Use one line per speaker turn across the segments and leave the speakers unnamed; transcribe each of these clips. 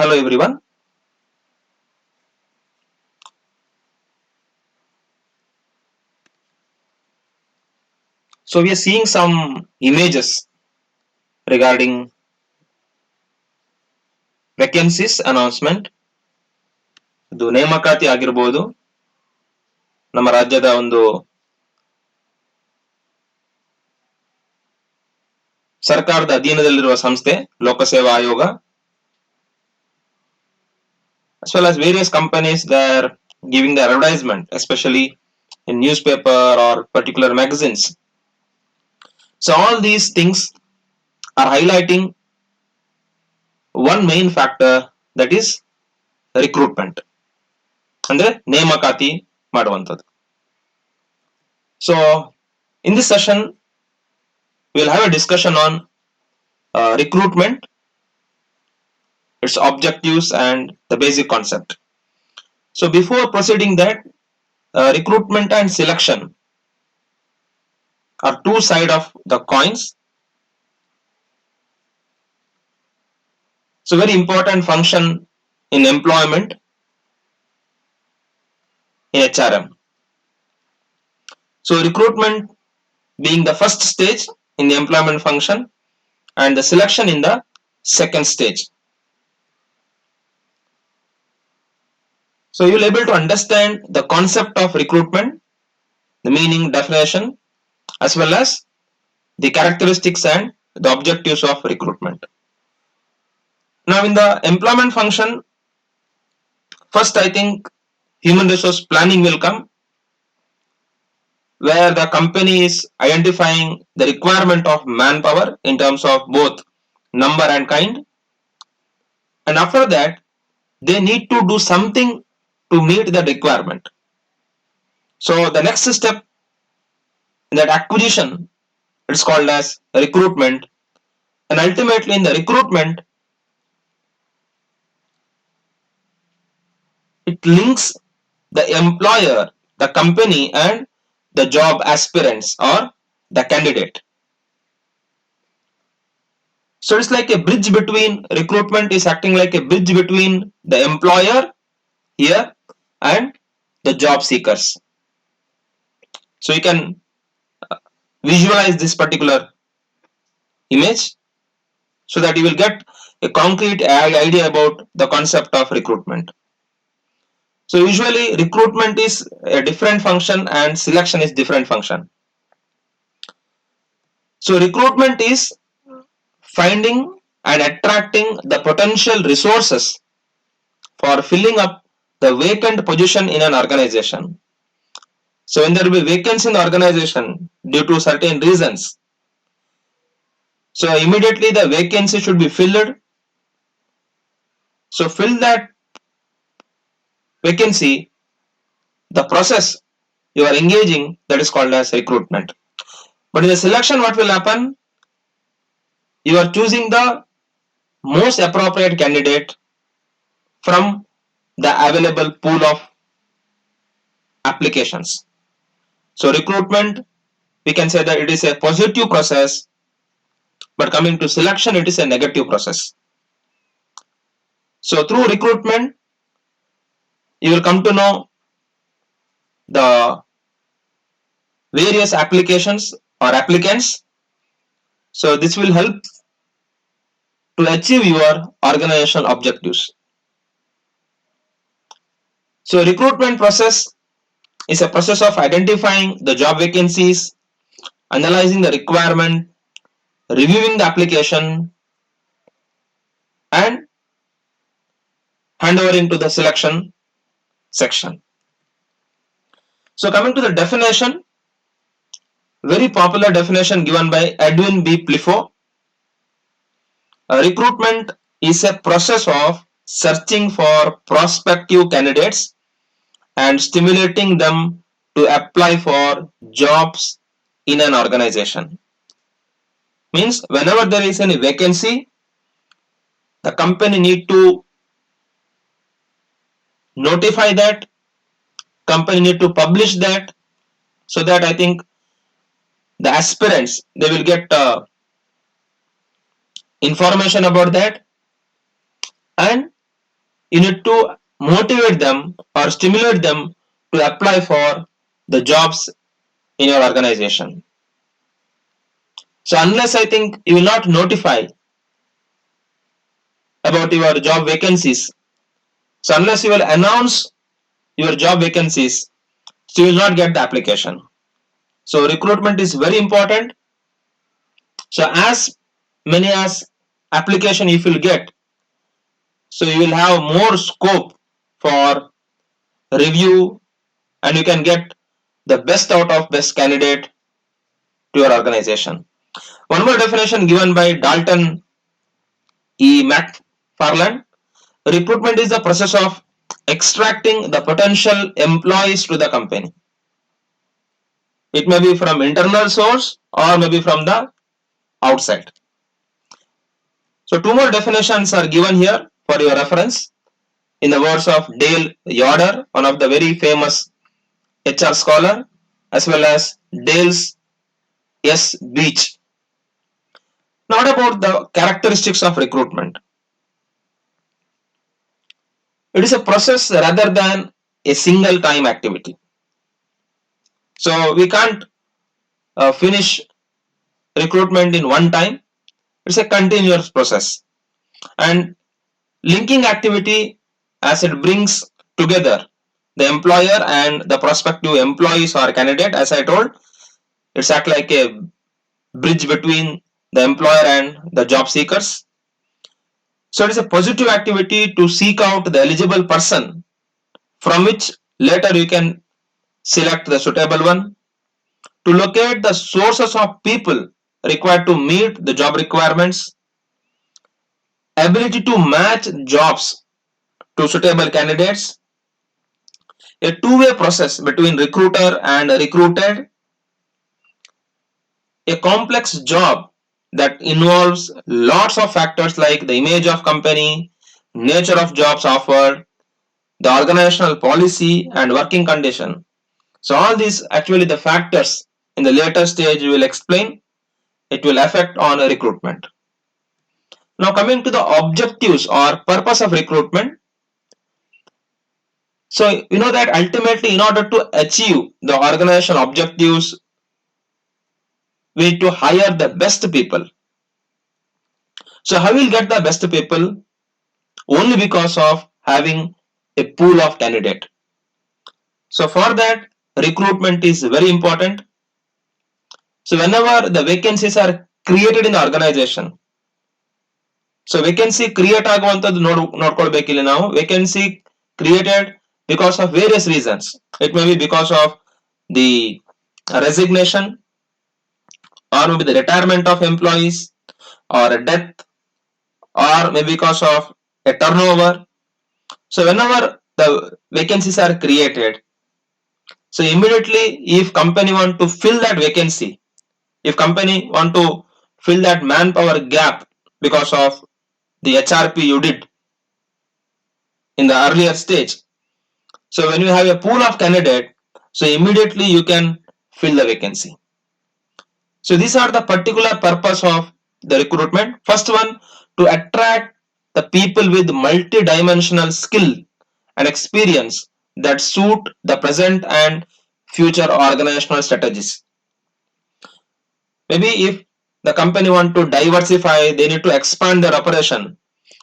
Hello everyone. So we are seeing some images regarding vacancies announcement. ಇದು ನೇಮಕಾತಿ ಆಗಿರಬಹುದು. ನಮ್ಮ ರಾಜ್ಯದ ಒಂದು ಸರ್ಕಾರದ ಅಧೀನದಲ್ಲಿರುವ ಸಂಸ್ಥೆ ಲೋಕಸೇವಾ ಆಯೋಗ, as well as various companies that are giving the advertisement, especially in newspaper or particular magazines. So all these things are highlighting one main factor, that is recruitment. ಅಂದ್ರೆ ನೇಮಕಾತಿ ಮಾಡುವಂಥದ್ದು. So in this session we'll have a discussion on recruitment, its objectives and the basic concept. So before proceeding that, recruitment and selection are two sides of the coins. So very important function in employment in HRM. So recruitment being the first stage in the employment function and the selection in the second stage. So you'll able to understand the concept of recruitment, the meaning, definition, as well as the characteristics and the objectives of recruitment. Now in the employment function, first I think human resource planning will come, where the company is identifying the requirement of manpower in terms of both number and kind, and after that they need to do something to meet that requirement. So the next step in that acquisition, it's called as recruitment, and ultimately in the recruitment it links the employer, the company, and the job aspirants or the candidate. So it's like a bridge between, recruitment is acting like a bridge between the employer here and the job seekers. So you can visualize this particular image so that you will get a concrete idea about the concept of recruitment. So usually recruitment is a different function and selection is different function. So recruitment is finding and attracting the potential resources for filling up the vacant position in an organization. So when there will be vacancy in the organization due to certain reasons, so immediately the vacancy should be filled. So fill that vacancy, the process you are engaging, that is called as recruitment. But in the selection, what will happen? You are choosing the most appropriate candidate from the available pool of applications. So recruitment, we can say that it is a positive process, but coming to selection, it is a negative process. So through recruitment, you will come to know the various applications or applicants. So this will help to achieve your organizational objectives. So recruitment process is a process of identifying the job vacancies, analyzing the requirement, reviewing the application, and handovering to the selection section. So coming to the definition, very popular definition given by Edwin B. Plifo. Recruitment is a process of searching for prospective candidates and stimulating them to apply for jobs in an organization. Means whenever there is any vacancy, the company need to notify that, company need to publish that, so that I think the aspirants, they will get information about that, and you need to motivate them or stimulate them to apply for the jobs in your organization. So unless I think you will not notify about your job vacancies, so unless you will announce your job vacancies, so you will not get the application. So recruitment is very important. So as many as application if you will get, so you will have more scope for review and you can get the best out of best candidate to your organization. One more definition given by Dalton E. McFarland. Recruitment is the process of extracting the potential employees to the company. It may be from internal source or maybe from the outside. So two more definitions are given here for your reference in the words of Dale Yoder, one of the very famous HR scholar, as well as Dale's S. Beach. Not about the characteristics of recruitment. It is a process rather than a single time activity. So we can't finish recruitment in one time. It's a continuous process. And linking activity as it brings together the employer and the prospective employees or candidate, as I told, it's act like a bridge between the employer and the job seekers. So it is a positive activity to seek out the eligible person from which later you can select the suitable one, to locate the sources of people required to meet the job requirements, ability to match jobs to suitable candidates, a two-way process between recruiter and recruited, a complex job that involves lots of factors like the image of company, nature of jobs offered, the organizational policy and working condition. So all these actually the factors in the later stage we will explain, it will affect on recruitment. Now coming to the objectives or purpose of recruitment. So you know that ultimately in order to achieve the organizational objectives, we need to hire the best people. So how will get the best people? Only because of having a pool of candidate. So for that, recruitment is very important. So whenever the vacancies are created in the organization, so vacancy create ಆಗುವಂತದ್ದು ನೋಡ್ಕೊಳ್ಬೇಕಿಲ್ಲ ನಾವು. Vacancy created because of various reasons. It may be because of the resignation or maybe the retirement of employees or a death or maybe because of a turnover. So whenever the vacancies are created, so immediately if company want to fill that vacancy, if company want to fill that manpower gap because of the HRP you did in the earlier stage, so when you have a pool of candidate, so immediately you can fill the vacancy. So these are the particular purpose of the recruitment. First one, to attract the people with multi-dimensional skill and experience that suit the present and future organizational strategies. Maybe if the company want to diversify, they need to expand their operation.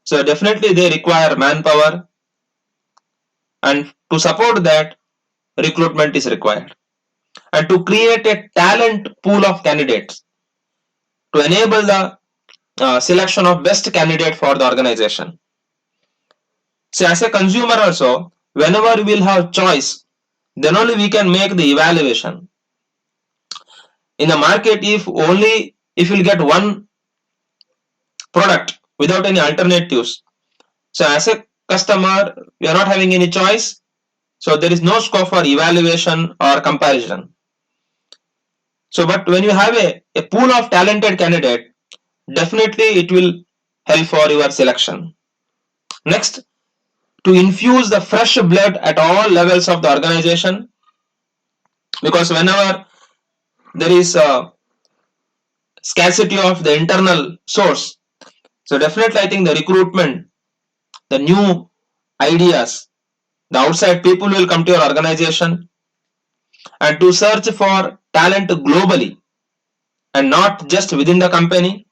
So definitely they require manpower, and to support that, recruitment is required. And to create a talent pool of candidates to enable the selection of best candidate for the organization. So as a consumer also, whenever we will have choice, then only we can make the evaluation. In the market, if you'll get one product without any alternatives, so as a customer, we are not having any choice. So there is no scope for evaluation or comparison. So but when you have a pool of talented candidate, definitely it will help for your selection. Next, to infuse the fresh blood at all levels of the organization, because whenever there is a scarcity of the internal source, so definitely I think the recruitment, the new ideas. The outside people will come to your organization and to search for talent globally and not just within the company.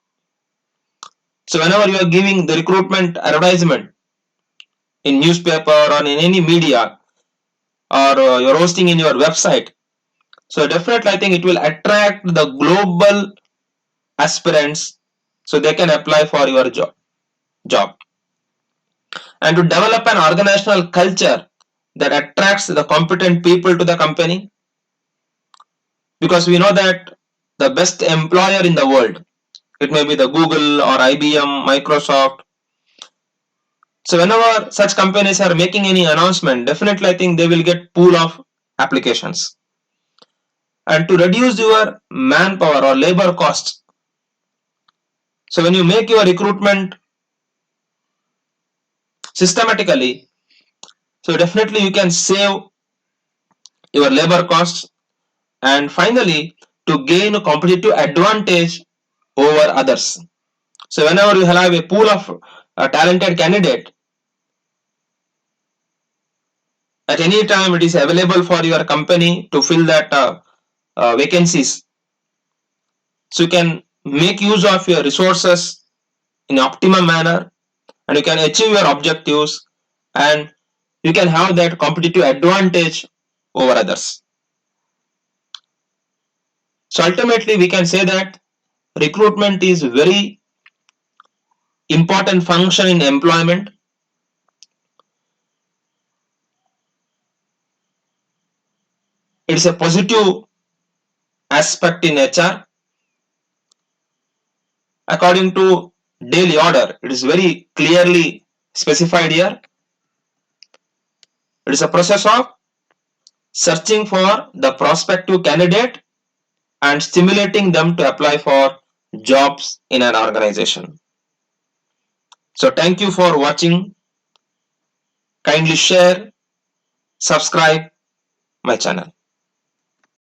So whenever you are giving the recruitment advertisement in newspaper or in any media, or you're hosting in your website, so definitely I think it will attract the global aspirants so they can apply for your job. And to develop an organizational culture that attracts the competent people to the company, because we know that the best employer in the world, it may be the Google or IBM, Microsoft. So whenever such companies are making any announcement, definitely I think they will get pool of applications. And to reduce your manpower or labor costs, so when you make your recruitment systematically, so definitely you can save your labor costs. And finally, to gain a competitive advantage over others. So whenever you have a pool of talented candidate, at any time it is available for your company to fill that vacancies. So you can make use of your resources in optimum manner, and you can achieve your objectives, and you can have that competitive advantage over others. So ultimately we can say that recruitment is very important function in employment. It's a positive aspect in HR. According to daily order, it is very clearly specified here. It is a process of searching for the prospective candidate and stimulating them to apply for jobs in an organization. So thank you for watching. Kindly share, subscribe my channel.